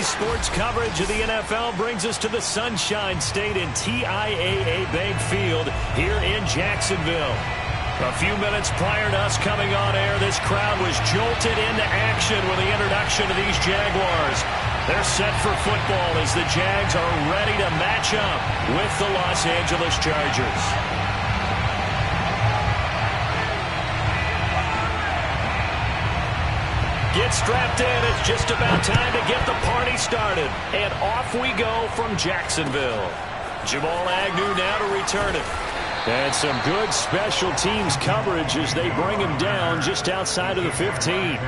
sports coverage of the NFL brings us to the Sunshine State and TIAA Bank Field here in Jacksonville. A few minutes prior to us coming on air, this crowd was jolted into action with the introduction of these Jaguars. They're set for football as the Jags are ready to match up with the Los Angeles Chargers. Get strapped in. It's just about time to get the party started. And off we go from Jacksonville. Jamal Agnew now to return it. And some good special teams coverage as they bring him down just outside of the 15.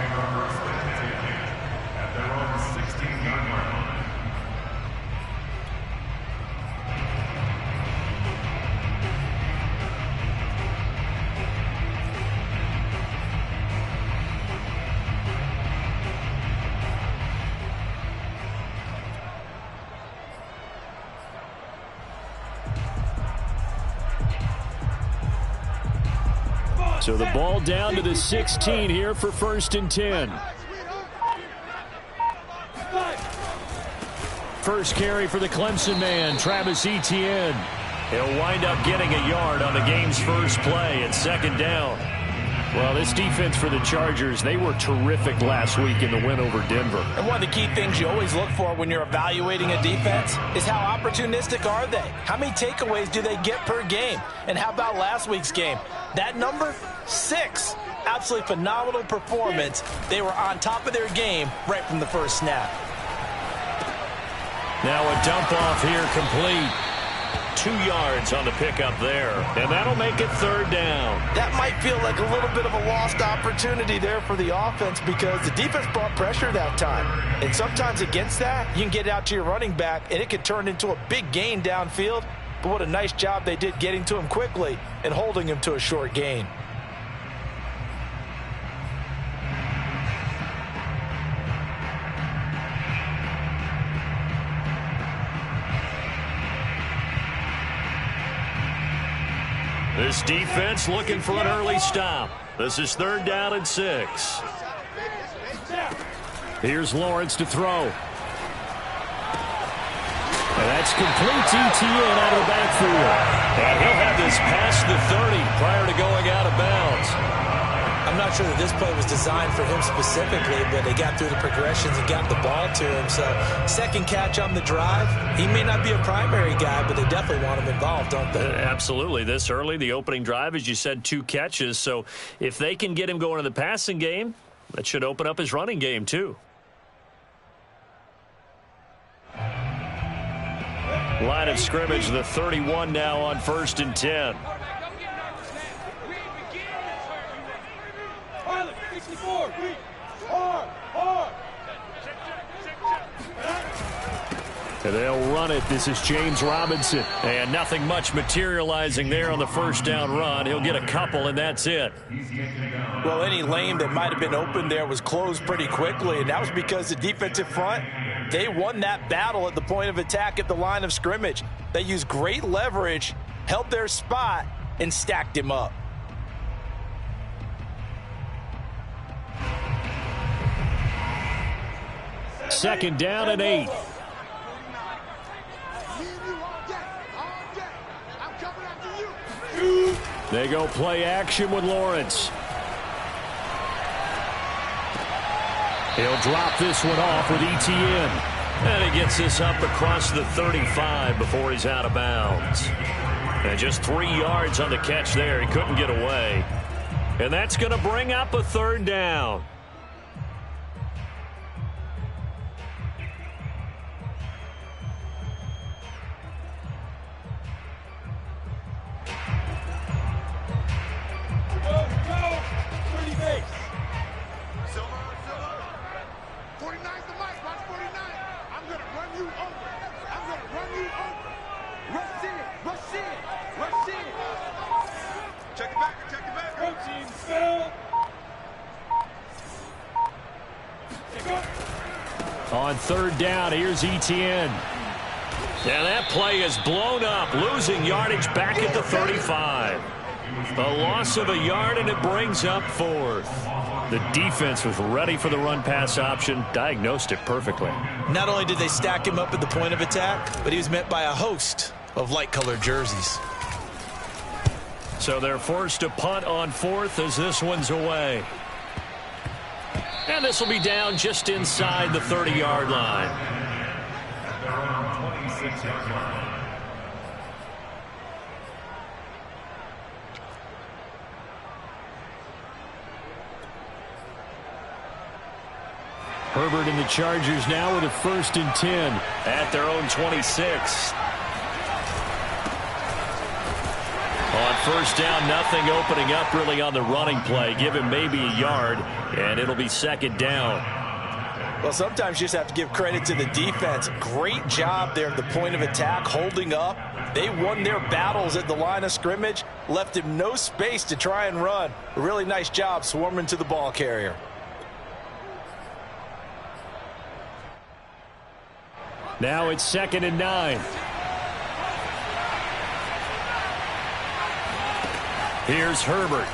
So the ball down to the 16 here for 1st and 10. First carry for the Clemson man, Travis Etienne. He'll wind up getting a yard on the game's first play at 2nd down. Well, this defense for the Chargers, they were terrific last week in the win over Denver. And one of the key things you always look for when you're evaluating a defense is how opportunistic are they? How many takeaways do they get per game? And how about last week's game? That number, 6. Absolutely phenomenal performance. They were on top of their game right from the first snap. Now a dump off here complete. 2 yards on the pickup there. And that'll make it 3rd down. That might feel like a little bit of a lost opportunity there for the offense because the defense brought pressure that time. And sometimes against that, you can get out to your running back and it could turn into a big gain downfield. But what a nice job they did getting to him quickly and holding him to a short gain. This defense looking for an early stop. This is 3rd down and 6. Here's Lawrence to throw. And that's complete to Etienne out of the backfield. And he'll have this past the 30 prior to going out of bounds. I'm not sure that this play was designed for him specifically, but they got through the progressions and got the ball to him. So, 2nd catch on the drive. He may not be a primary guy, but they definitely want him involved, don't they? Absolutely. This early, the opening drive, as you said, 2 catches. So, if they can get him going in the passing game, that should open up his running game, too. Line of scrimmage, the 31 now on 1st and 10. And they'll run it. This is James Robinson. And nothing much materializing there on the 1st down run. He'll get a couple, and that's it. Well, any lane that might have been open there was closed pretty quickly, and that was because the defensive front, they won that battle at the point of attack at the line of scrimmage. They used great leverage, held their spot, and stacked him up. Second down and 8. They go play action with Lawrence. He'll drop this one off with Etienne. And he gets this up across the 35 before he's out of bounds. And just 3 yards on the catch there. He couldn't get away. And that's going to bring up a 3rd down. On 3rd down, here's Etienne. And that play is blown up, losing yardage back at the 35. A loss of a yard, and it brings up 4th. The defense was ready for the run-pass option, diagnosed it perfectly. Not only did they stack him up at the point of attack, but he was met by a host of light-colored jerseys. So they're forced to punt on fourth as this one's away. And this will be down just inside the 30-yard line. Herbert and the Chargers now with a 1st and 10 at their own 26. On 1st down, nothing opening up really on the running play. Give him maybe a yard, and it'll be 2nd down. Well, sometimes you just have to give credit to the defense. Great job there at the point of attack, holding up. They won their battles at the line of scrimmage, left him no space to try and run. A really nice job swarming to the ball carrier. Now it's 2nd and 9. Here's Herbert.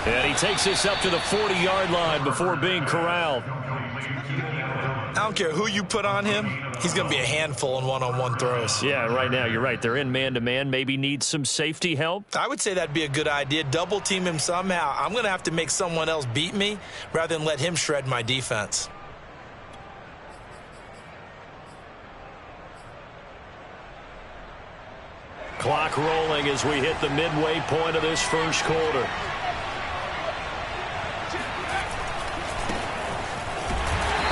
And he takes this up to the 40-yard line before being corralled. I don't care who you put on him. He's going to be a handful in one-on-one throws. Yeah, right now you're right. They're in man-to-man. Maybe need some safety help. I would say that'd be a good idea. Double team him somehow. I'm going to have to make someone else beat me rather than let him shred my defense. Clock rolling as we hit the midway point of this first quarter.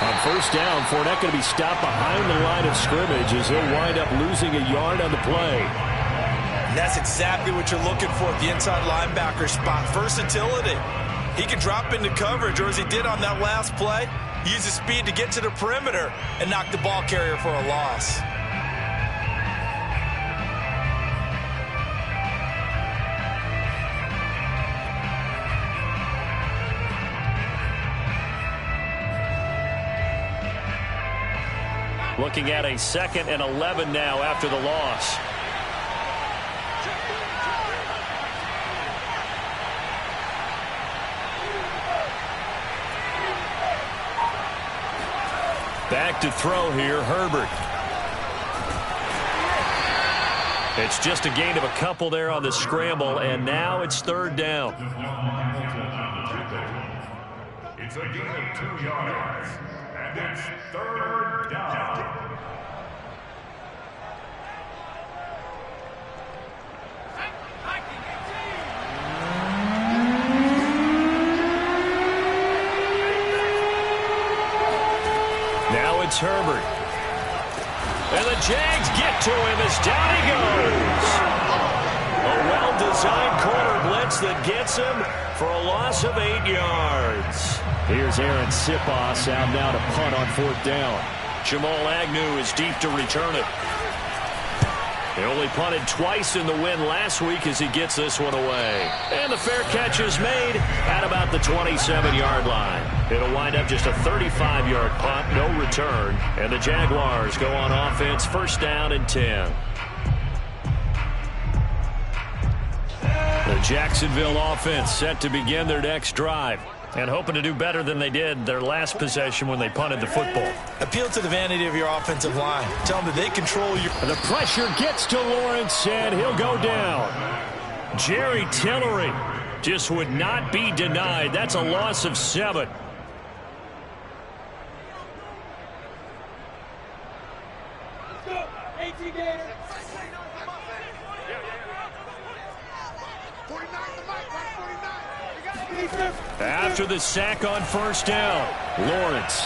On 1st down, Fournette going to be stopped behind the line of scrimmage as he'll wind up losing a yard on the play. And that's exactly what you're looking for at the inside linebacker spot. Versatility. He can drop into coverage, or as he did on that last play, use his speed to get to the perimeter and knock the ball carrier for a loss. Looking at a 2nd and 11 now after the loss. Back to throw here, Herbert. It's just a gain of a couple there on the scramble, and now it's 3rd down. It's a gain of 2 yards, and it's 3rd down. Now it's Herbert. And the Jags get to him as down he goes. A well-designed corner blitz that gets him for a loss of 8 yards. Here's Aaron Sipos out now to punt on 4th down. Jamal Agnew is deep to return it. He only punted twice in the win last week as he gets this one away. And the fair catch is made at about the 27-yard line. It'll wind up just a 35-yard punt, no return. And the Jaguars go on offense, 1st down and 10. The Jacksonville offense set to begin their next drive. And hoping to do better than they did their last possession when they punted the football. Appeal to the vanity of your offensive line. Tell them that they control your... The pressure gets to Lawrence, and he'll go down. Jerry Tillery just would not be denied. That's a loss of 7. After the sack on 1st down, Lawrence.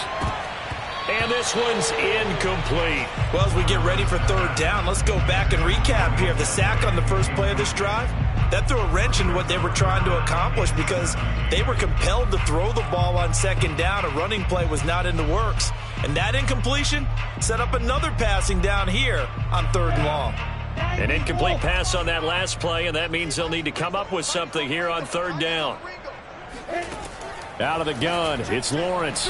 And this one's incomplete. Well, as we get ready for 3rd down, let's go back and recap here. The sack on the first play of this drive, that threw a wrench in what they were trying to accomplish because they were compelled to throw the ball on 2nd down. A running play was not in the works. And that incompletion set up another passing down here on 3rd and long. An incomplete pass on that last play, and that means they'll need to come up with something here on 3rd down. Out of the gun, it's Lawrence.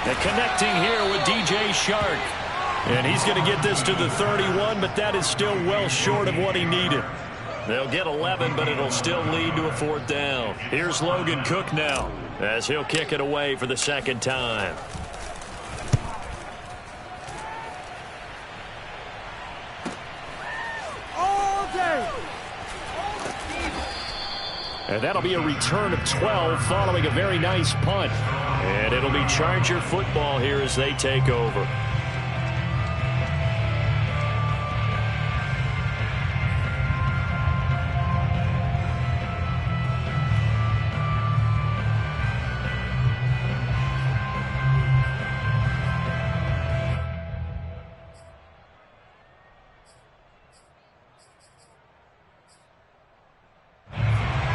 And connecting here with DJ Shark. And he's going to get this to the 31, but that is still well short of what he needed. They'll get 11, but it'll still lead to a 4th down. Here's Logan Cook now, as he'll kick it away for the 2nd time. And that'll be a return of 12 following a very nice punt. And it'll be Charger football here as they take over.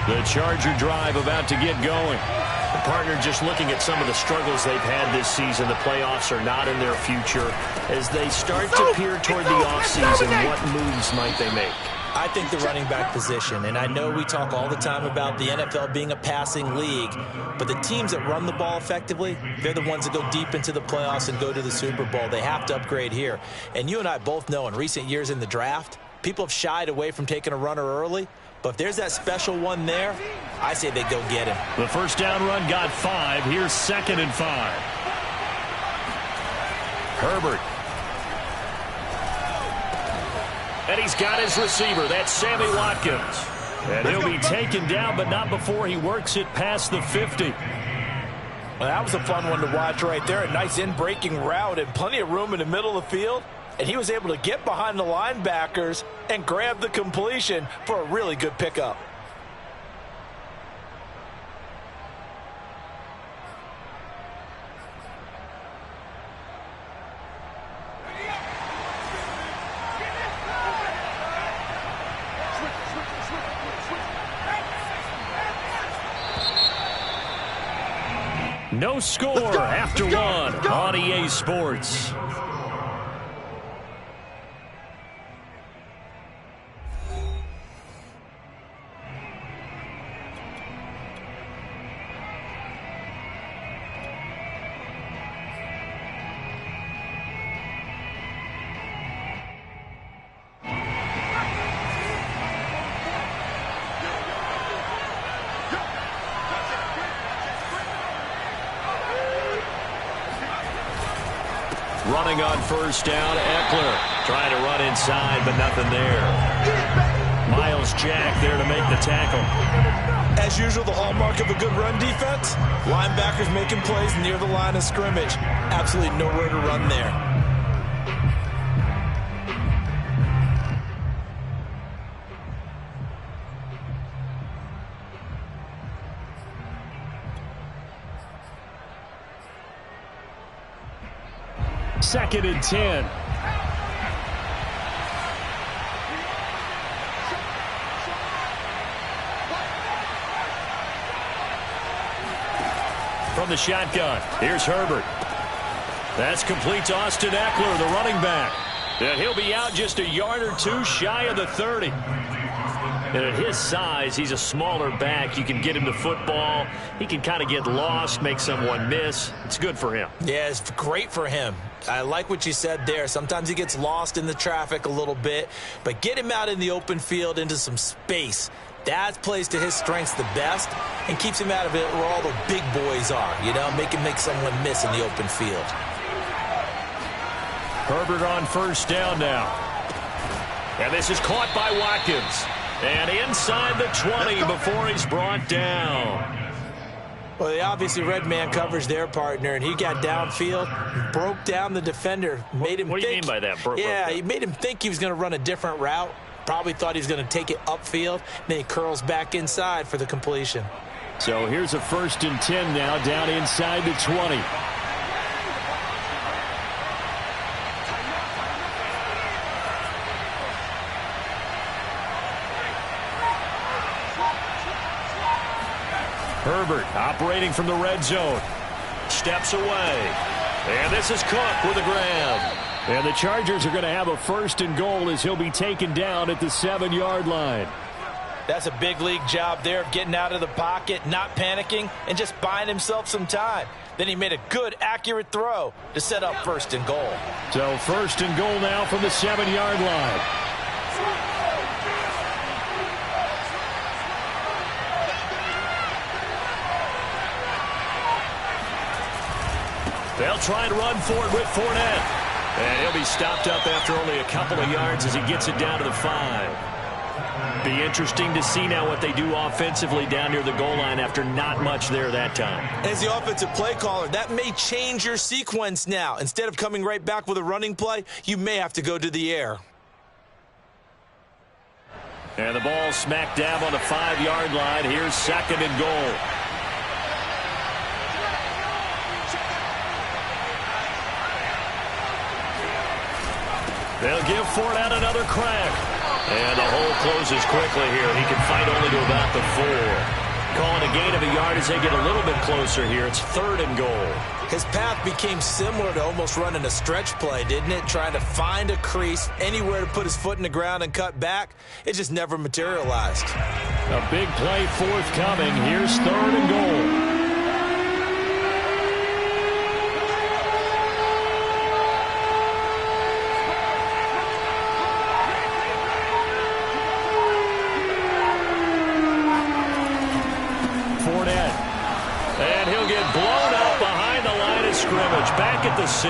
The Charger drive about to get going. The partner just looking at some of the struggles they've had this season. The playoffs are not in their future. As they start to peer toward the offseason, what moves might they make? I think the running back position, and I know we talk all the time about the NFL being a passing league, but the teams that run the ball effectively, they're the ones that go deep into the playoffs and go to the Super Bowl. They have to upgrade here. And you and I both know in recent years in the draft, people have shied away from taking a runner early. But if there's that special one there, I say they go get him. The 1st down run got 5. Here's 2nd and 5. Herbert. And he's got his receiver. That's Sammy Watkins. And he'll be taken down, but not before he works it past the 50. Well, that was a fun one to watch right there. A nice in-breaking route and plenty of room in the middle of the field. And he was able to get behind the linebackers and grab the completion for a really good pickup. No score after 1 on EA Sports. Running on 1st down, Eckler trying to run inside, but nothing there. Miles Jack there to make the tackle. As usual, the hallmark of a good run defense, linebackers making plays near the line of scrimmage. Absolutely nowhere to run there. Second and 10. From the shotgun, here's Herbert. That's complete to Austin Eckler, the running back. And he'll be out just a yard or two shy of the 30. And at his size, he's a smaller back. You can get him the football. He can kind of get lost, make someone miss. It's good for him. Yeah, it's great for him. I like what you said there. Sometimes he gets lost in the traffic a little bit, but get him out in the open field into some space. That plays to his strengths the best and keeps him out of it where all the big boys are, you know, make someone miss in the open field. Herbert on 1st down now. And this is caught by Watkins. And inside the 20 before he's brought down. Well, they obviously read man coverage their partner, and he got downfield, broke down the defender, made him think. What do you mean by that? Yeah, he made him think he was going to run a different route. Probably thought he was going to take it upfield. Then he curls back inside for the completion. So here's a 1st and 10 now, down inside the 20. Herbert operating from the red zone. Steps away. And this is Cook with a grab. And the Chargers are going to have a 1st and goal as he'll be taken down at the 7-yard line. That's a big league job there of getting out of the pocket, not panicking, and just buying himself some time. Then he made a good, accurate throw to set up 1st and goal. So 1st and goal now from the 7-yard line. They'll try and run for it with Fournette. And he'll be stopped up after only a couple of yards as he gets it down to the 5. Be interesting to see now what they do offensively down near the goal line after not much there that time. As the offensive play caller, that may change your sequence now. Instead of coming right back with a running play, you may have to go to the air. And the ball smack dab on the 5-yard line. Here's 2nd and goal. They'll give Fournette another crack. And the hole closes quickly here. He can fight only to about the 4. Calling a gain of a yard as they get a little bit closer here. It's 3rd and goal. His path became similar to almost running a stretch play, didn't it? Trying to find a crease, anywhere to put his foot in the ground and cut back. It just never materialized. A big play forthcoming. Here's 3rd and goal. And he'll get blown up behind the line of scrimmage. Back at the 6.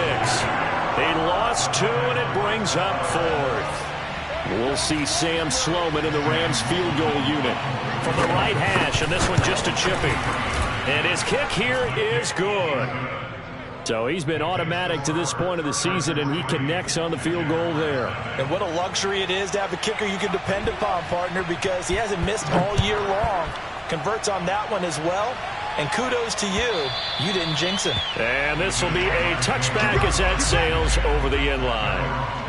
He lost 2, and it brings up 4th. We'll see Sam Sloman in the Rams field goal unit from the right hash, and this one just a chipping. And his kick here is good. So he's been automatic to this point of the season, and he connects on the field goal there. And what a luxury it is to have a kicker you can depend upon, partner, because he hasn't missed all year long. Converts on that one as well. And kudos to you. You didn't jinx him. And this will be a touchback as that sails over the end line.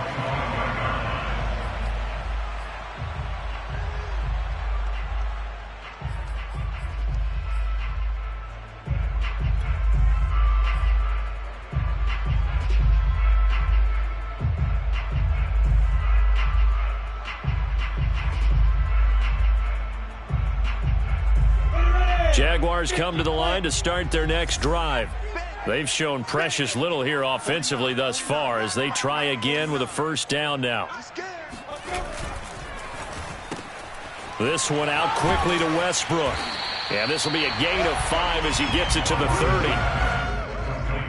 Jaguars come to the line to start their next drive. They've shown precious little here offensively thus far as they try again with a 1st down now. This one out quickly to Westbrook. And this will be a gain of 5 as he gets it to the 30.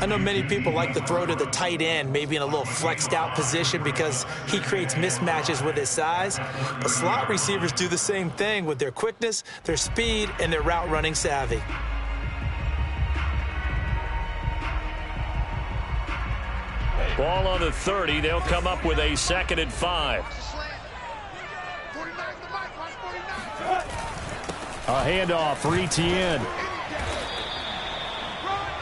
I know many people like to throw to the tight end, maybe in a little flexed out position because he creates mismatches with his size. But slot receivers do the same thing with their quickness, their speed, and their route running savvy. Ball on the 30. They'll come up with a 2nd and 5. A handoff for Etienne.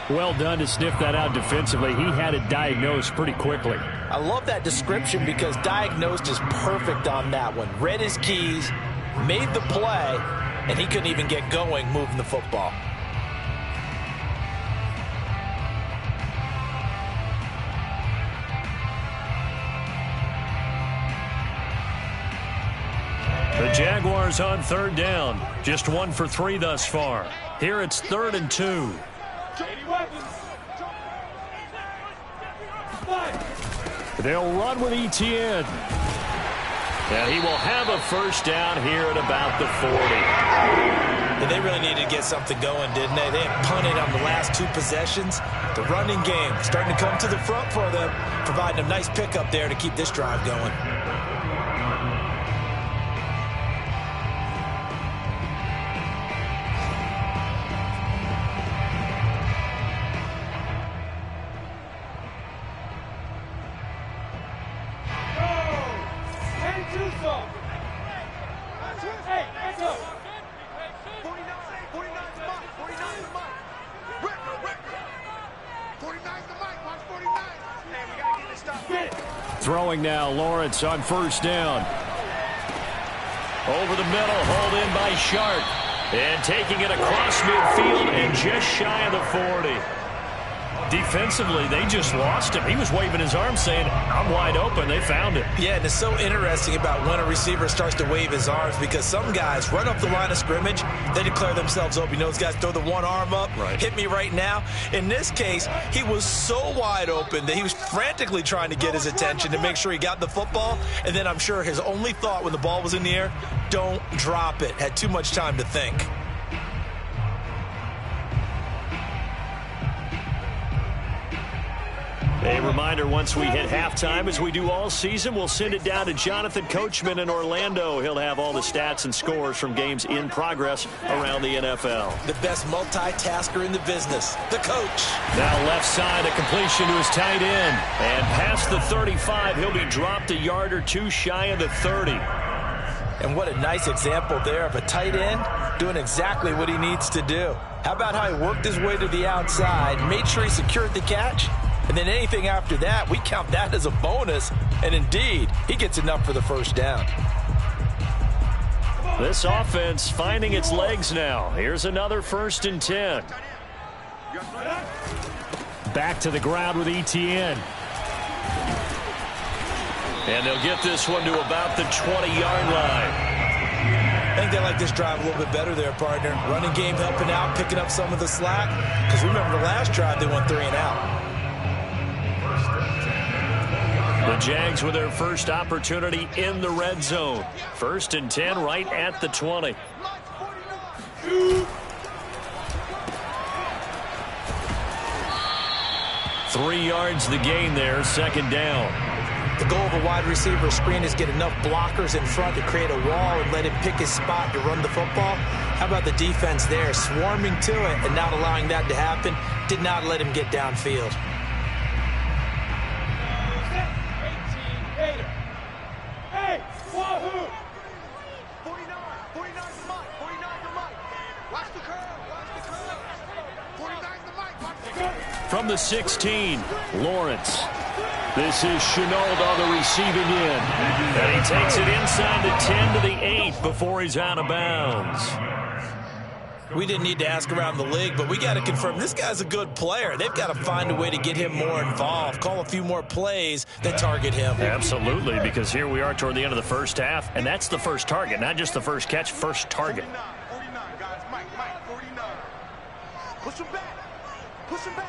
Well done to sniff that out defensively. He had it diagnosed pretty quickly. I love that description because diagnosed is perfect on that one. Read his keys, made the play, and he couldn't even get going moving the football. The Jaguars on 3rd down. Just 1 for 3 thus far. Here it's 3rd and 2. They'll run with Etienne. And he will have a 1st down here at about the 40. But they really needed to get something going, didn't they? They had punted on the last 2 possessions. The running game starting to come to the front for them, providing a nice pickup there to keep this drive going. Throwing now, Lawrence on 1st down. Over the middle, hauled in by Sharp. And taking it across midfield and just shy of the 40. Defensively, they just lost him. He was waving his arm saying, I'm wide open. They found it. Yeah, and it's so interesting about when a receiver starts to wave his arms because some guys run up the line of scrimmage, they declare themselves open. You know, those guys throw the one arm up, right. Hit me right now. In this case, he was so wide open that he was frantically trying to get his attention to make sure he got the football. And then I'm sure his only thought when the ball was in the air, don't drop it. Had too much time to think. A reminder, once we hit halftime, as we do all season, we'll send it down to Jonathan Coachman in Orlando. He'll have all the stats and scores from games in progress around the NFL. The best multitasker in the business, the coach. Now left side, a completion to his tight end. And past the 35, he'll be dropped a yard or two shy of the 30. And what a nice example there of a tight end doing exactly what he needs to do. How about how he worked his way to the outside, made sure he secured the catch, and then anything after that, we count that as a bonus. And indeed, he gets enough for the first down. This offense finding its legs now. Here's another 1st and 10. Back to the ground with Etienne. And they'll get this one to about the 20-yard line. I think they like this drive a little bit better there, partner. Running game helping out, picking up some of the slack. Because remember, the last drive, they went 3 and out. The Jags with their first opportunity in the red zone. 1st and 10 right at the 20. Three yards the gain there, 2nd down. The goal of a wide receiver screen is get enough blockers in front to create a wall and let him pick his spot to run the football. How about the defense there, swarming to it and not allowing that to happen? Did not let him get downfield. From the 16, Lawrence. This is Chenault on the receiving end. And he takes it inside the 10 to the 8 before he's out of bounds. We didn't need to ask around the league, but we got to confirm this guy's a good player. They've got to find a way to get him more involved, call a few more plays that target him. Absolutely, because here we are toward the end of the first half, and that's the first target, not just the first catch, first target. 49, guys. Mike, 49. Push him back. Push him back.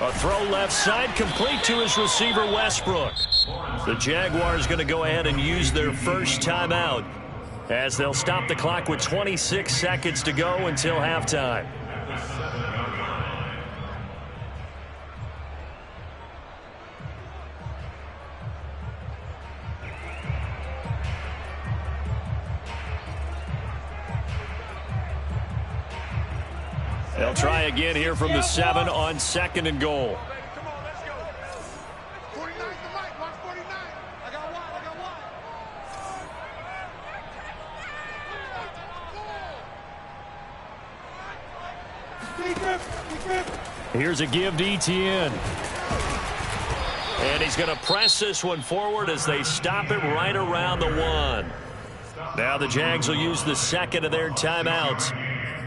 A throw left side, complete to his receiver, Westbrook. The Jaguars going to go ahead and use their first timeout as they'll stop the clock with 26 seconds to go until halftime. They'll try again here from the 7 on 2nd and goal. Come on, let's go. 49's the mic. Watch 49. I got one. Here's a give to Etienne. And he's going to press this one forward as they stop it right around the 1. Now the Jags will use the 2nd of their timeouts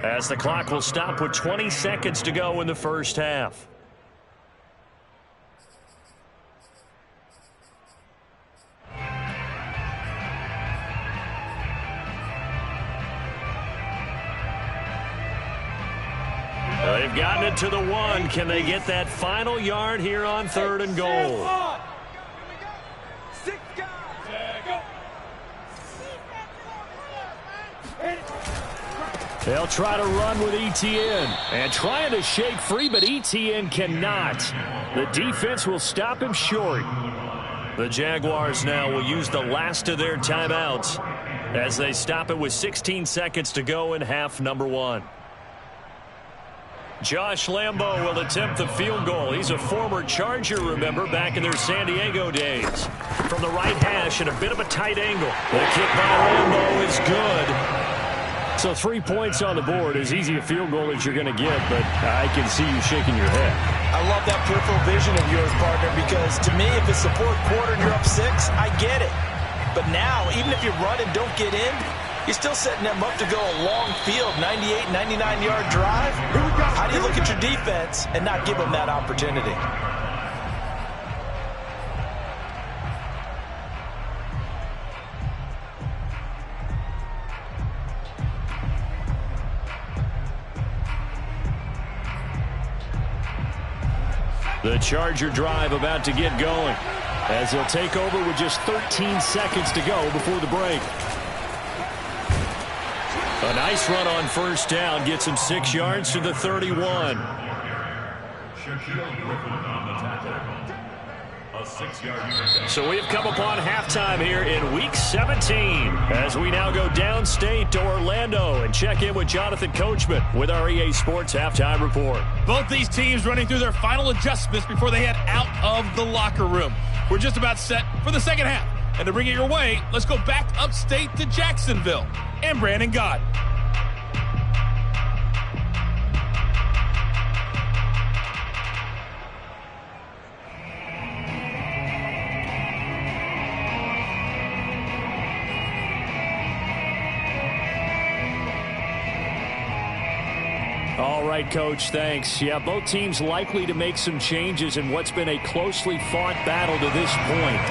as the clock will stop with 20 seconds to go in the first half. They've gotten it to the 1. Can they get that final yard here on 3rd and goal? They'll try to run with Etienne. And trying to shake free, but Etienne cannot. The defense will stop him short. The Jaguars now will use the last of their timeouts as they stop it with 16 seconds to go in half number 1. Josh Lambo will attempt the field goal. He's a former Charger, remember, back in their San Diego days. From the right hash and a bit of a tight angle. The kick by Lambo is good. So 3 points on the board, as easy a field goal as you're going to get, but I can see you shaking your head. I love that peripheral vision of yours, partner, because to me, if it's the 4th quarter and you're up 6, I get it. But now, even if you run and don't get in, you're still setting them up to go a long field, 98, 99-yard drive. How do you look at your defense and not give them that opportunity? The Charger drive about to get going as they'll take over with just 13 seconds to go before the break. A nice run on first down gets him 6 yards to the 31. So we have come upon halftime here in Week 17 as we now go downstate to Orlando and check in with Jonathan Coachman with our EA Sports Halftime Report. Both these teams running through their final adjustments before they head out of the locker room. We're just about set for the second half. And to bring it your way, let's go back upstate to Jacksonville and Brandon Gott. All right, Coach, thanks. Yeah, both teams likely to make some changes in what's been a closely fought battle to this point.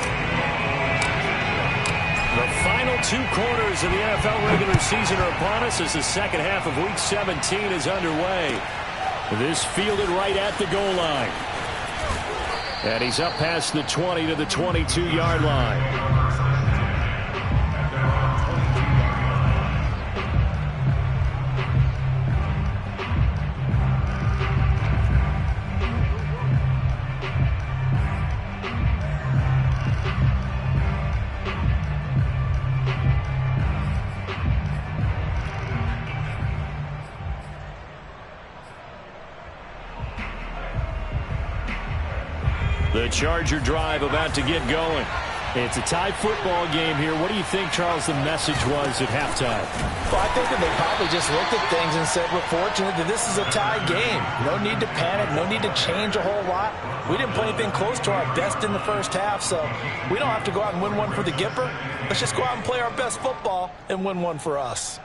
The final 2 quarters of the NFL regular season are upon us as the second half of Week 17 is underway. This fielded right at the goal line. And he's up past the 20 to the 22-yard line. The Charger drive about to get going. It's a tie football game here. What do you think, Charles, the message was at halftime? Well, I think that they probably just looked at things and said, we're fortunate that this is a tie game. No need to panic. No need to change a whole lot. We didn't play anything close to our best in the first half, so we don't have to go out and win one for the Gipper. Let's just go out and play our best football and win one for us.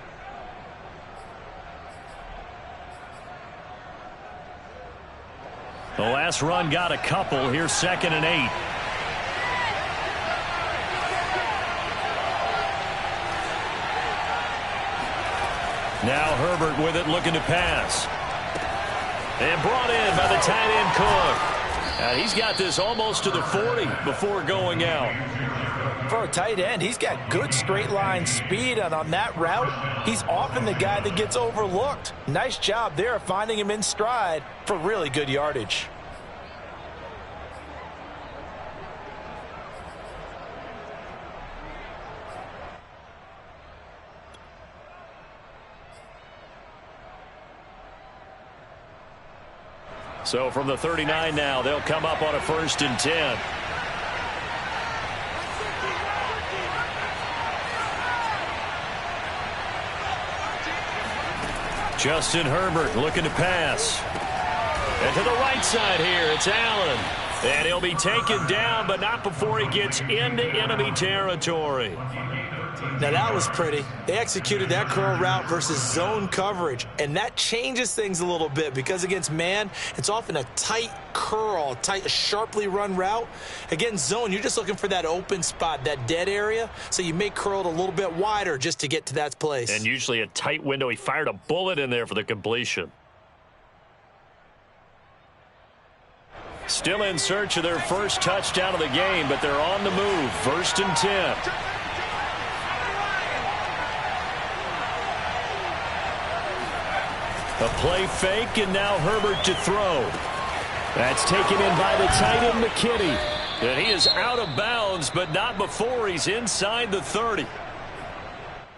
The last run got a couple. Here's 2nd and 8. Now Herbert with it, looking to pass. And brought in by the tight end Cook. And he's got this almost to the 40 before going out. For a tight end, he's got good straight line speed, and on that route, he's often the guy that gets overlooked. Nice job there finding him in stride for really good yardage. So from the 39 now, they'll come up on a 1st and 10. Justin Herbert looking to pass. And to the right side here, it's Allen. And he'll be taken down, but not before he gets into enemy territory. Now that was pretty. They executed that curl route versus zone coverage, and that changes things a little bit because against man, it's often a tight curl, sharply run route. Against zone, you're just looking for that open spot, that dead area, so you may curl it a little bit wider just to get to that place. And usually a tight window. He fired a bullet in there for the completion. Still in search of their first touchdown of the game, but they're on the move. 1st and 10. A play fake, and now Herbert to throw. That's taken in by the tight end, McKinney. And he is out of bounds, but not before he's inside the 30.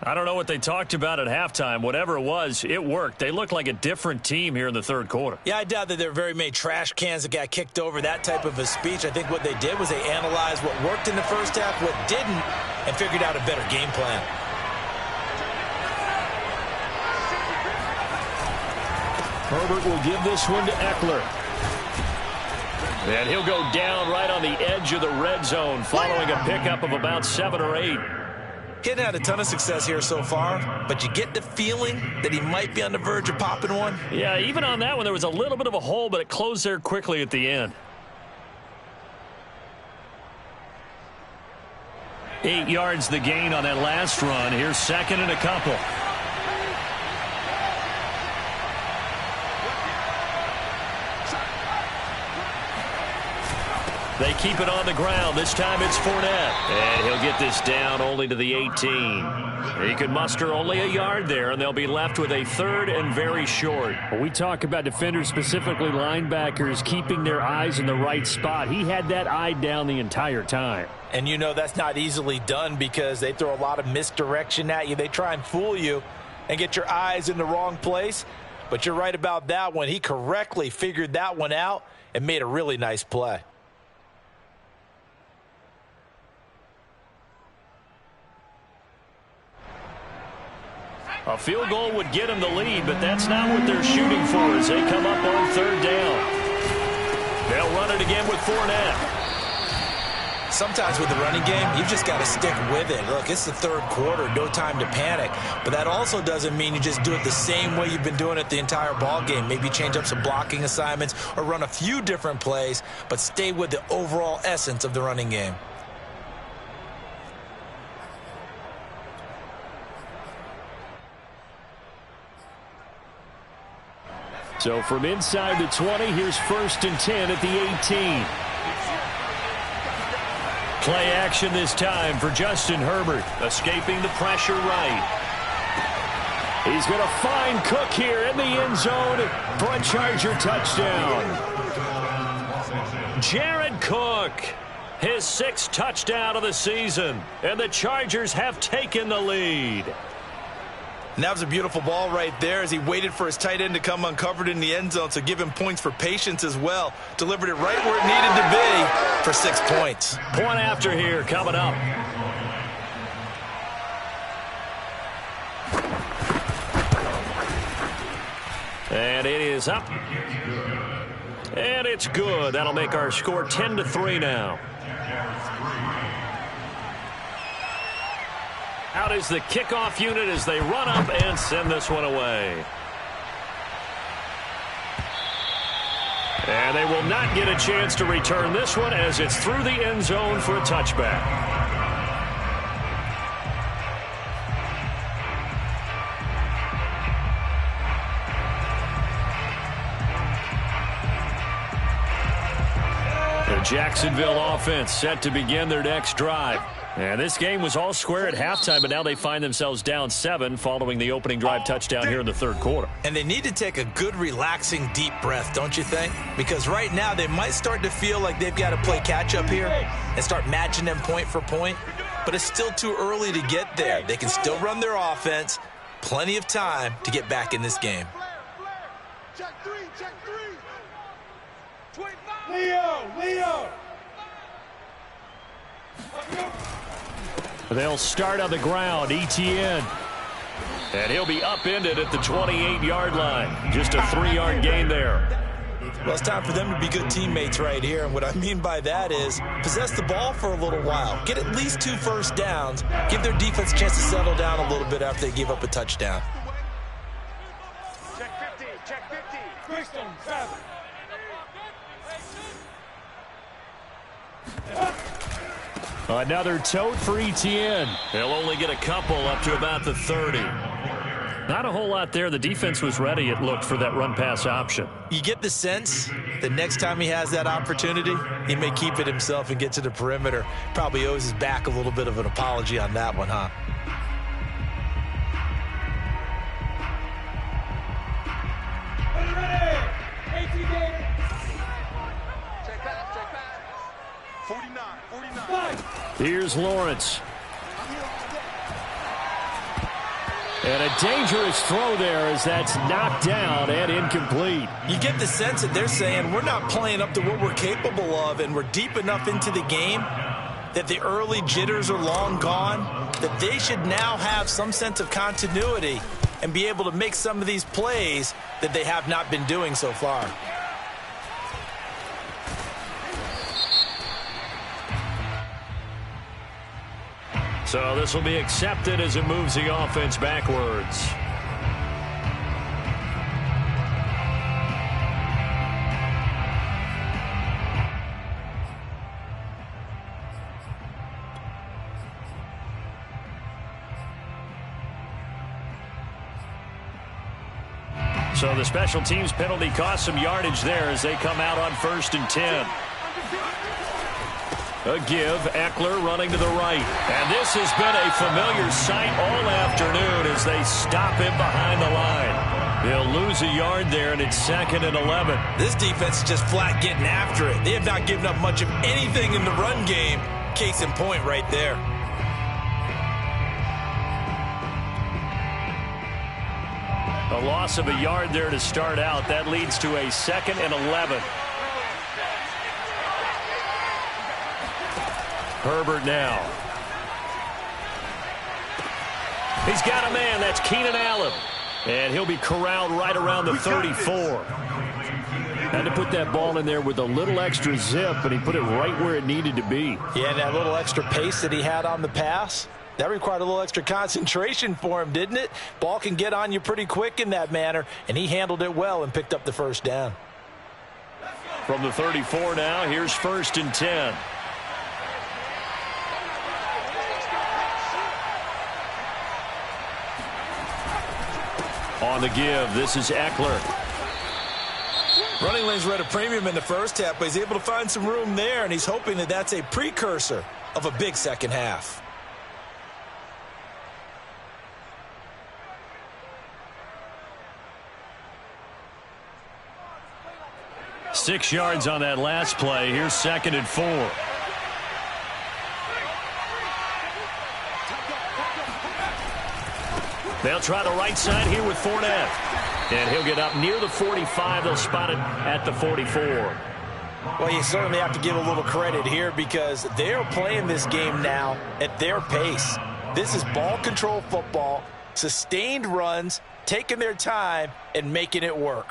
I don't know what they talked about at halftime. Whatever it was, it worked. They looked like a different team here in the 3rd quarter. Yeah, I doubt that there were very many trash cans that got kicked over, that type of a speech. I think what they did was they analyzed what worked in the first half, what didn't, and figured out a better game plan. Herbert will give this one to Eckler. And he'll go down right on the edge of the red zone following a pickup of about 7 or 8. He hadn't had a ton of success here so far, but you get the feeling that he might be on the verge of popping one. Yeah, even on that one, there was a little bit of a hole, but it closed there quickly at the end. 8 yards the gain on that last run. Here's 2nd and a couple. They keep it on the ground. This time it's Fournette. And he'll get this down only to the 18. He could muster only a yard there, and they'll be left with a third and very short. When we talk about defenders, specifically linebackers, keeping their eyes in the right spot. He had that eye down the entire time. And you know that's not easily done because they throw a lot of misdirection at you. They try and fool you and get your eyes in the wrong place. But you're right about that one. He correctly figured that one out and made a really nice play. A field goal would get him the lead, but that's not what they're shooting for as they come up on third down. They'll run it again with Fournette. Sometimes with the running game, you've just got to stick with it. Look, it's the third quarter, no time to panic. But that also doesn't mean you just do it the same way you've been doing it the entire ball game. Maybe change up some blocking assignments or run a few different plays, but stay with the overall essence of the running game. So from inside the 20, here's 1st and 10 at the 18. Play action this time for Justin Herbert, escaping the pressure right. He's going to find Cook here in the end zone for a Charger touchdown. Jared Cook, his 6th touchdown of the season, and the Chargers have taken the lead. And that was a beautiful ball right there as he waited for his tight end to come uncovered in the end zone, so give him points for patience as well. Delivered it right where it needed to be for 6 points. Point after here coming up. And it is up. And it's good. That'll make our score 10-3 now. Out is the kickoff unit as they run up and send this one away. And they will not get a chance to return this one as it's through the end zone for a touchback. The Jacksonville offense set to begin their next drive. And this game was all square at halftime, but now they find themselves down 7 following the opening drive touchdown here in the third quarter. And they need to take a good, relaxing, deep breath, don't you think? Because right now they might start to feel like they've got to play catch-up here and start matching them point for point. But it's still too early to get there. They can still run their offense. Plenty of time to get back in this game. Check three. 25. Leo. They'll start on the ground. ETN. And he'll be upended at the 28-yard line. Just a 3-yard gain there. Well, it's time for them to be good teammates right here. And what I mean by that is possess the ball for a little while. Get at least 2 first downs. Give their defense a chance to settle down a little bit after they give up a touchdown. Check 50. Christian, 7. Another tote for ETN. They'll only get a couple up to about the 30. Not a whole lot there. The defense was ready, it looked, for that run-pass option. You get the sense that next time he has that opportunity, he may keep it himself and get to the perimeter. Probably owes his back a little bit of an apology on that one, huh? Check back. 49. Here's Lawrence. And a dangerous throw there as that's knocked down and incomplete. You get the sense that they're saying we're not playing up to what we're capable of, and we're deep enough into the game that the early jitters are long gone, that they should now have some sense of continuity and be able to make some of these plays that they have not been doing so far. So this will be accepted as it moves the offense backwards. So the special teams penalty cost some yardage there as they come out on 1st and 10. A give, Eckler running to the right. And this has been a familiar sight all afternoon as they stop him behind the line. They'll lose a yard there, and it's 2nd and 11. This defense is just flat getting after it. They have not given up much of anything in the run game. Case in point right there. A loss of a yard there to start out. That leads to a 2nd and 11. Herbert now. He's got a man. That's Keenan Allen. And he'll be corralled right around the 34. Had to put that ball in there with a little extra zip, and he put it right where it needed to be. Yeah, that little extra pace that he had on the pass, that required a little extra concentration for him, didn't it? Ball can get on you pretty quick in that manner, and he handled it well and picked up the first down. From the 34 now, here's 1st and 10. On the give, this is Eckler. Running lanes were at a premium in the first half, but he's able to find some room there, and he's hoping that that's a precursor of a big second half. Six yards on that last play. Here's 2nd and 4. They'll try the right side here with Fournette. And he'll get up near the 45. They'll spot it at the 44. Well, you certainly have to give a little credit here because they're playing this game now at their pace. This is ball control football, sustained runs, taking their time, and making it work.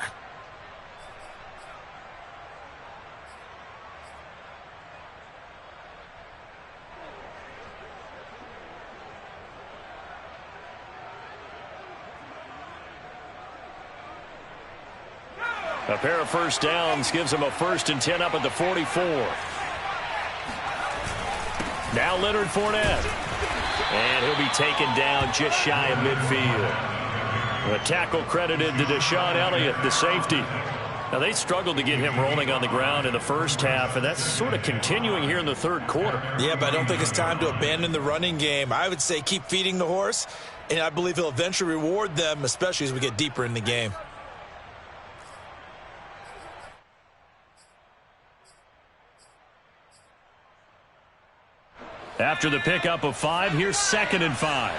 A pair of first downs gives him a 1st and 10 up at the 44. Now Leonard Fournette. And he'll be taken down just shy of midfield. A tackle credited to Deshaun Elliott, the safety. Now, they struggled to get him rolling on the ground in the first half, and that's sort of continuing here in the third quarter. Yeah, but I don't think it's time to abandon the running game. I would say keep feeding the horse, and I believe he'll eventually reward them, especially as we get deeper in the game. After the pickup of 5, here's 2nd and 5.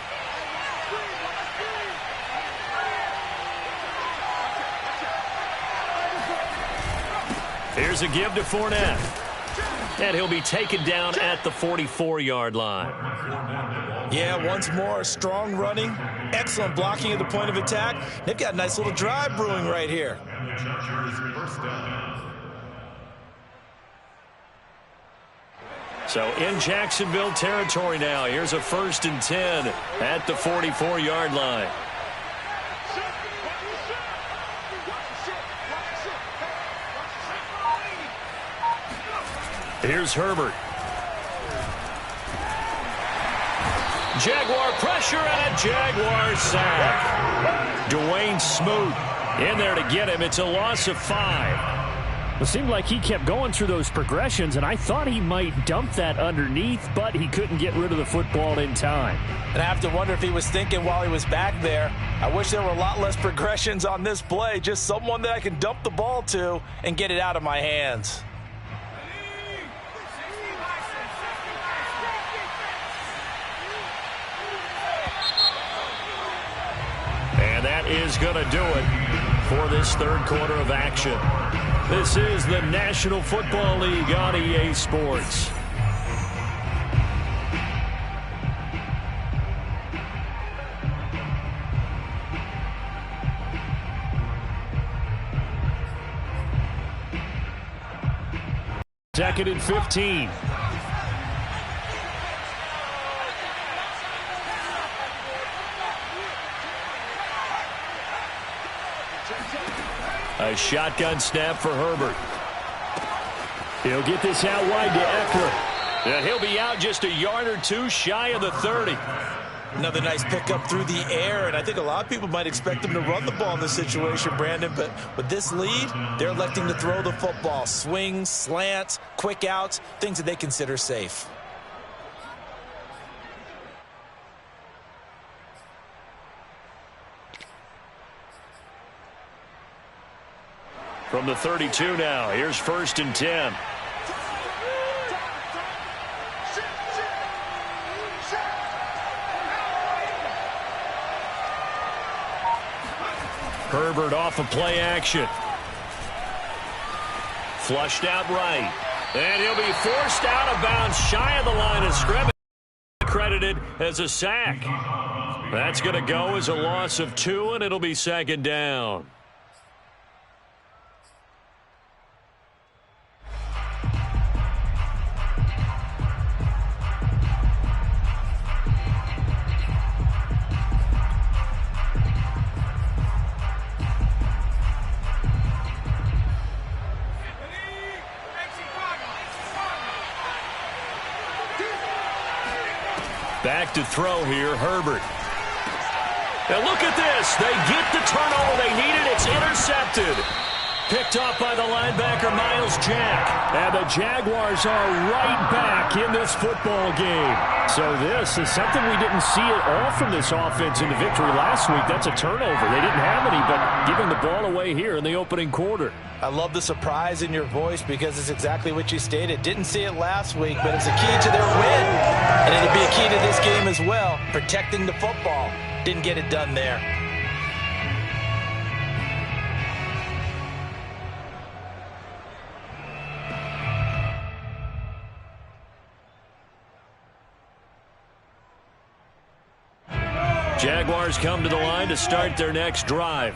Here's a give to Fournette. And he'll be taken down at the 44-yard line. Yeah, once more, strong running, excellent blocking at the point of attack. They've got a nice little drive brewing right here. So in Jacksonville territory now. Here's a 1st and 10 at the 44-yard line. Here's Herbert. Jaguar pressure and a Jaguar sack. Dwayne Smoot in there to get him. It's a loss of 5. It seemed like he kept going through those progressions, and I thought he might dump that underneath, but he couldn't get rid of the football in time. And I have to wonder if he was thinking while he was back there, I wish there were a lot less progressions on this play, just someone that I can dump the ball to and get it out of my hands. And that is going to do it for this third quarter of action. This is the National Football League on EA Sports. Second and 15. A shotgun snap for Herbert. He'll get this out wide to Eckler. And he'll be out just a yard or two shy of the 30. Another nice pickup through the air, and I think a lot of people might expect him to run the ball in this situation, Brandon, but with this lead, they're electing to throw the football. Swings, slants, quick outs, things that they consider safe. From the 32 now, here's 1st and 10. Herbert off of play action. Flushed out right. And he'll be forced out of bounds shy of the line of scrimmage. Credited as a sack. That's going to go as a loss of 2, and it'll be 2nd down. Back to throw here, Herbert. And look at this. They get the turnover they needed. It's intercepted. Picked off by the linebacker, Miles Jack. And the Jaguars are right back in this football game. So this is something we didn't see at all from this offense in the victory last week. That's a turnover. They didn't have any, but giving the ball away here in the opening quarter. I love the surprise in your voice because it's exactly what you stated. Didn't see it last week, but it's a key to their win. And it'll be a key to this game as well, protecting the football. Didn't get it done there. Jaguars come to the line to start their next drive.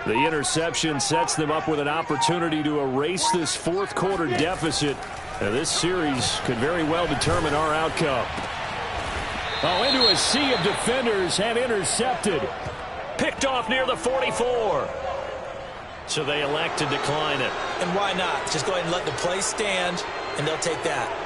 The interception sets them up with an opportunity to erase this fourth quarter deficit. Now, this series could very well determine our outcome. Oh, into a sea of defenders and intercepted. Picked off near the 44. So they elect to decline it. And why not? Just go ahead and let the play stand, and they'll take that.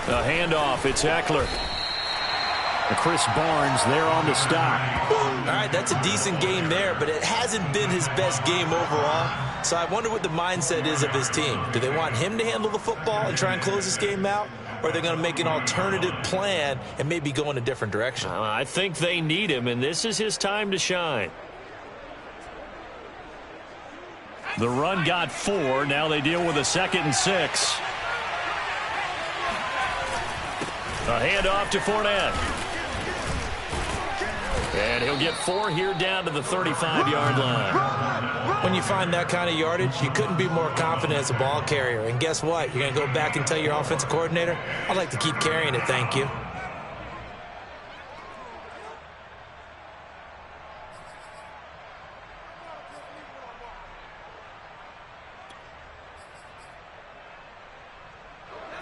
A handoff, it's Eckler. Chris Barnes there on the stop. All right, that's a decent game there, but it hasn't been his best game overall. So I wonder what the mindset is of his team. Do they want him to handle the football and try and close this game out? Or are they going to make an alternative plan and maybe go in a different direction? I think they need him, and this is his time to shine. The run got 4. Now they deal with a 2nd and 6. A handoff to Fournette. And he'll get 4 here down to the 35-yard line. When you find that kind of yardage, you couldn't be more confident as a ball carrier. And guess what? You're going to go back and tell your offensive coordinator, I'd like to keep carrying it, thank you.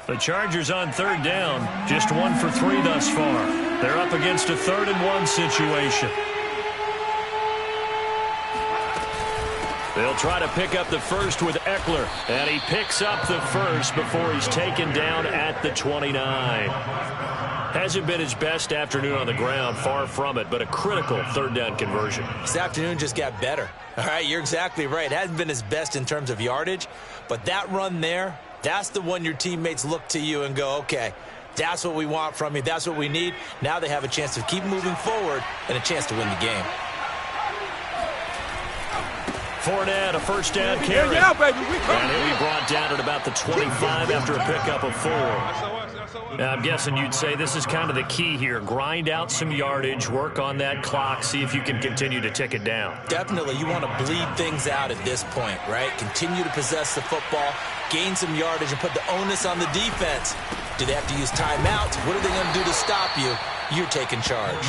The Chargers on 3rd down, just 1 for 3 thus far. They're up against a 3rd and 1 situation. They'll try to pick up the first with Eckler, and he picks up the first before he's taken down at the 29. Hasn't been his best afternoon on the ground, far from it, but a critical 3rd down conversion. This afternoon just got better. All right, you're exactly right. It hasn't been his best in terms of yardage, but that run there, that's the one your teammates look to you and go, okay, that's what we want from you. That's what we need. Now they have a chance to keep moving forward and a chance to win the game. Fournette, a first down carry. Yeah, baby. And he'll be brought down at about the 25 after a pickup of 4. Now, I'm guessing you'd say this is kind of the key here. Grind out some yardage, work on that clock, see if you can continue to tick it down. Definitely, you want to bleed things out at this point, right? Continue to possess the football, gain some yardage, and put the onus on the defense. Do they have to use timeouts? What are they going to do to stop you? You're taking charge.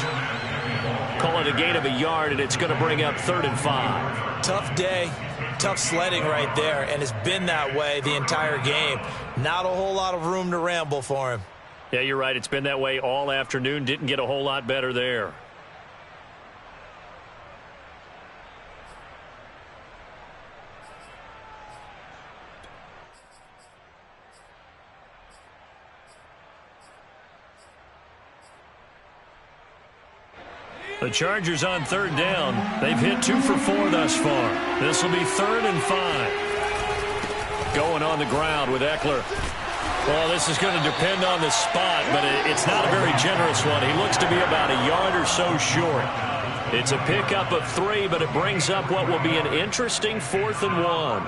Call it a gain of a yard, and it's going to bring up 3rd and 5. tough day, tough sledding right there, and it's been that way the entire game. Not a whole lot of room to ramble for him. Yeah, you're right. It's been that way all afternoon. Didn't get a whole lot better there. The Chargers on third down. They've hit 2 for 4 thus far. This will be 3rd and 5. Going on the ground with Eckler. Well, this is going to depend on the spot, but it's not a very generous one. He looks to be about a yard or so short. It's a pickup of 3, but it brings up what will be an interesting 4th and 1.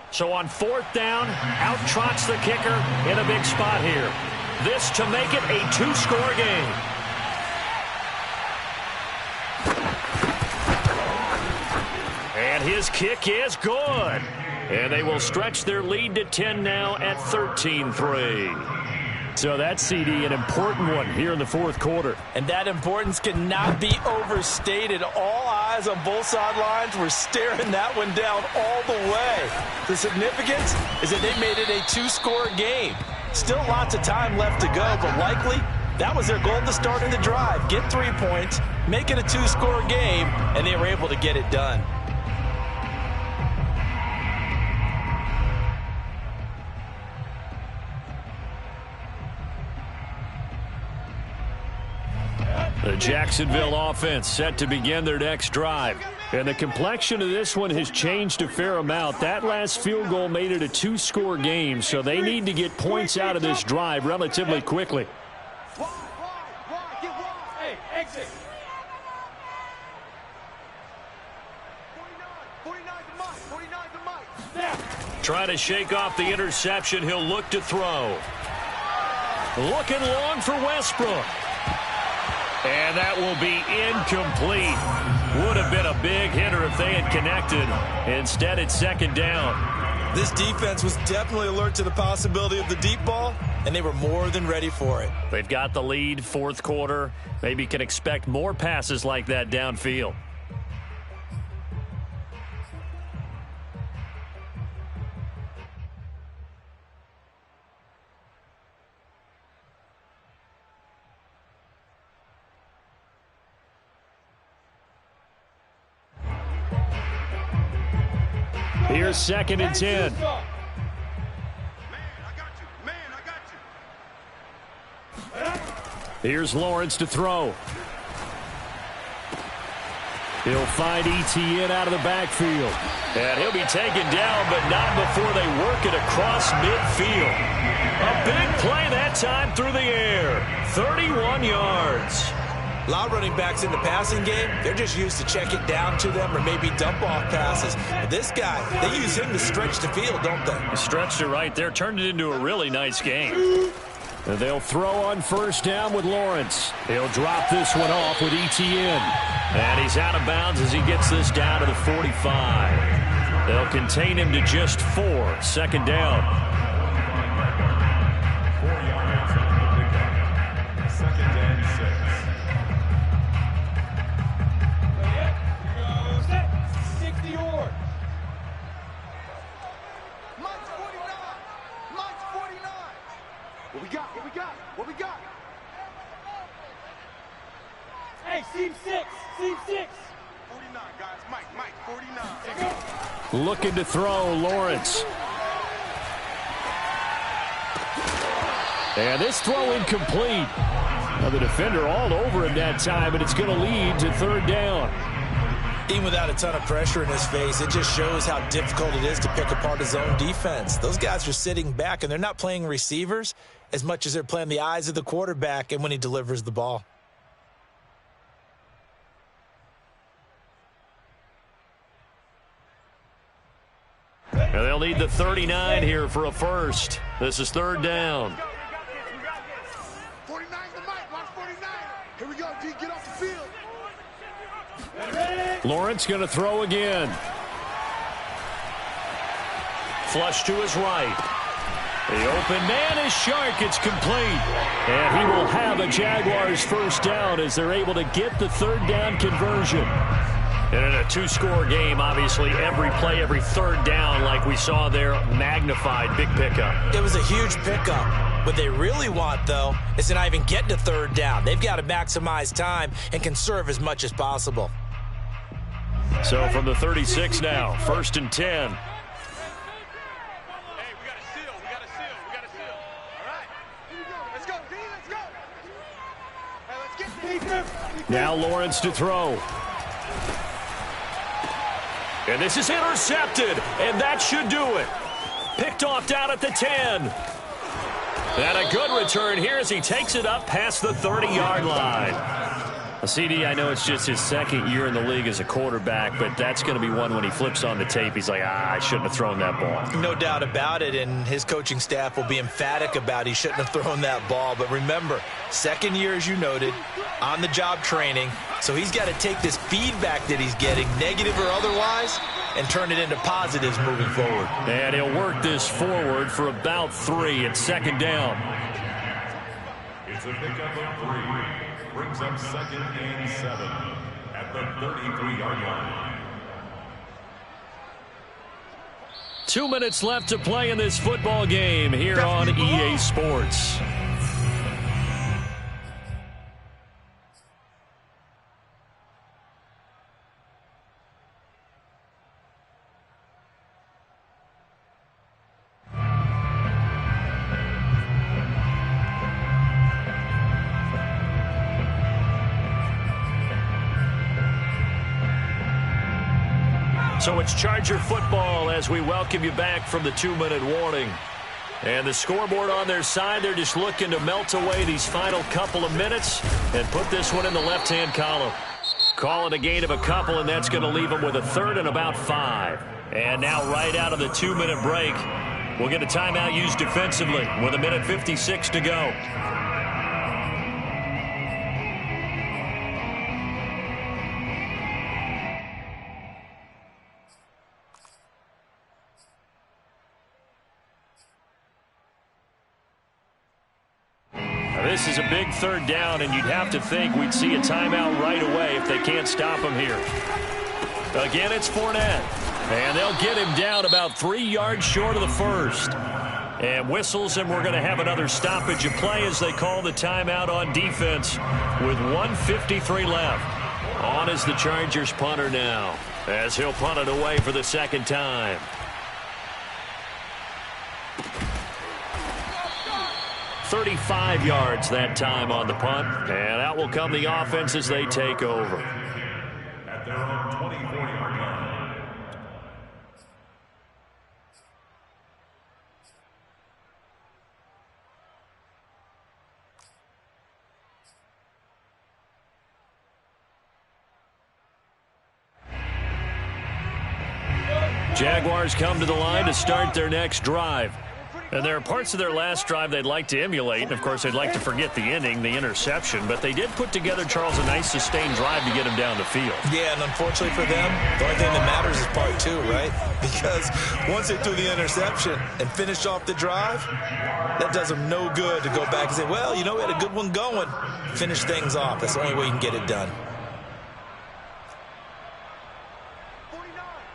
So on 4th down, out trots the kicker in a big spot here. This to make it a 2-score game. And his kick is good. And they will stretch their lead to 10 now at 13-3. So that's, CD, an important one here in the 4th quarter. And that importance cannot be overstated. All eyes on both sidelines were staring that one down all the way. The significance is that they made it a 2-score game. Still lots of time left to go, but likely that was their goal to start in the drive. Get 3 points, make it a 2-score game, and they were able to get it done. The Jacksonville offense set to begin their next drive. And the complexion of this one has changed a fair amount. That last field goal made it a 2-score game, so they need to get points out of this drive relatively quickly. Hey, exit. 49's the mic. Trying to shake off the interception. He'll look to throw. Looking long for Westbrook. And that will be incomplete. Would have been a big hitter if they had connected. Instead, it's 2nd down. This defense was definitely alert to the possibility of the deep ball, and they were more than ready for it. They've got the lead, 4th quarter. Maybe can expect more passes like that downfield. Here's 2nd and 10. Man, I got you. Here's Lawrence to throw. He'll find Etienne out of the backfield. And he'll be taken down, but not before they work it across midfield. A big play that time through the air. 31 yards. A lot of running backs in the passing game, they're just used to check it down to them or maybe dump off passes. But this guy, they use him to stretch the field, don't they? He stretched it right there, turned it into a really nice game. And they'll throw on 1st down with Lawrence. He'll drop this one off with Etienne. And he's out of bounds as he gets this down to the 45. They'll contain him to just 4. 2nd down. 49, guys. Mike, 49. Looking to throw, Lawrence. And this throw incomplete. Now the defender all over him that time, and it's going to lead to 3rd down. Even without a ton of pressure in his face, it just shows how difficult it is to pick apart his own defense. Those guys are sitting back, and they're not playing receivers as much as they're playing the eyes of the quarterback and when he delivers the ball. And they'll need the 39 here for a first. This is 3rd down. 49's the mic. Watch 49. Here we go, D. Get off the field. Lawrence going to throw again. Flush to his right. The open man is Shark. It's complete. And he will have a Jaguars first down as they're able to get the third down conversion. And in a two-score game, obviously, every play, every third down, like we saw there, magnified. Big pickup. It was a huge pickup. What they really want, though, is to not even get to third down. They've got to maximize time and conserve as much as possible. So from the 36 now, 1st and 10. Now Lawrence to throw. And this is intercepted, and that should do it. Picked off down at the 10. And a good return here as he takes it up past the 30-yard line. CD, I know it's just his second year in the league as a quarterback, but that's going to be one when he flips on the tape. He's like, I shouldn't have thrown that ball. No doubt about it, and his coaching staff will be emphatic about he shouldn't have thrown that ball. But remember, second year, as you noted, on-the-job training, so he's got to take this feedback that he's getting, negative or otherwise, and turn it into positives moving forward. And he'll work this forward for about 3 at second down. It's a pickup of 3. Brings up 2nd and 7 at the 33-yard line. 2 minutes left to play in this football game here on EA Sports. So it's Charger football as we welcome you back from the 2-minute warning. And the scoreboard on their side, they're just looking to melt away these final couple of minutes and put this one in the left-hand column. Call it a gain of a couple, and that's going to leave them with a 3rd and about 5. And now right out of the 2-minute break, we'll get a timeout used defensively with 1:56 to go. This is a big 3rd down, and you'd have to think we'd see a timeout right away if they can't stop him here. Again, it's Fournette, and they'll get him down about 3 yards short of the 1st. And whistles, and we're going to have another stoppage of play as they call the timeout on defense with 1:53 left. On is the Chargers punter now as he'll punt it away for the 2nd time. 35 yards that time on the punt, and out will come the offense as they take over. At their own 24-yard line. Jaguars come to the line to start their next drive. And there are parts of their last drive they'd like to emulate. And, of course, they'd like to forget the ending, the interception. But they did put together, Charles, a nice sustained drive to get him down the field. Yeah, and unfortunately for them, the only thing that matters is part 2, right? Because once they threw the interception and finished off the drive, that does them no good to go back and say, well, you know, we had a good one going. Finish things off. That's the only way you can get it done.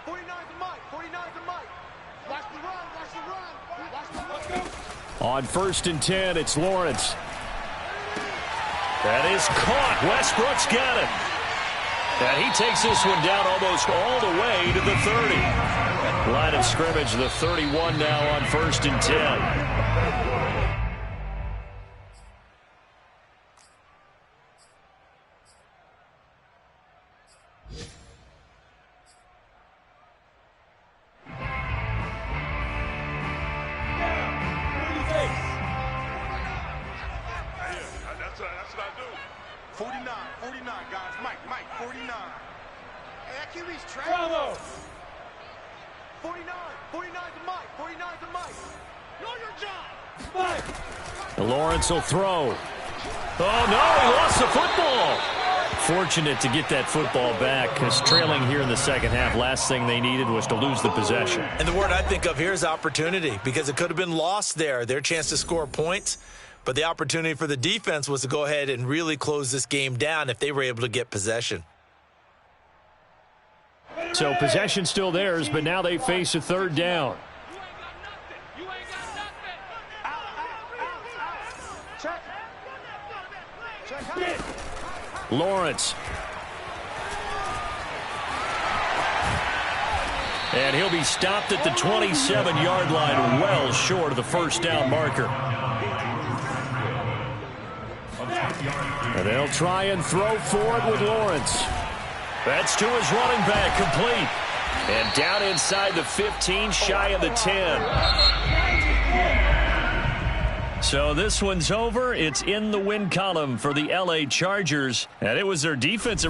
49's a Mike. 49's a Mike. Watch the run. Watch the run. On 1st and 10, it's Lawrence. That is caught. Westbrook's got it. And he takes this one down almost all the way to the 30. Line of scrimmage, the 31 now on 1st and 10. That's what I do. 49, guys. Mike, 49. Hey, that QB's trash. 49's a Mike. 49's a Mike. Know your job. Mike. Lawrence will throw. Oh, no, he lost the football. fortunate to get that football back, because trailing here in the second half, last thing they needed was to lose the possession. And the word I think of here is opportunity, because it could have been lost there, their chance to score points. But the opportunity for the defense was to go ahead and really close this game down if they were able to get possession. So possession still theirs, but now they face a third down. Lawrence. And he'll be stopped at the 27-yard line, well short of the first down marker. And they'll try and throw for it with Lawrence. That's to his running back, complete. And down inside the 15, shy of the 10. So this one's over. It's in the win column for the LA Chargers. And it was their defensive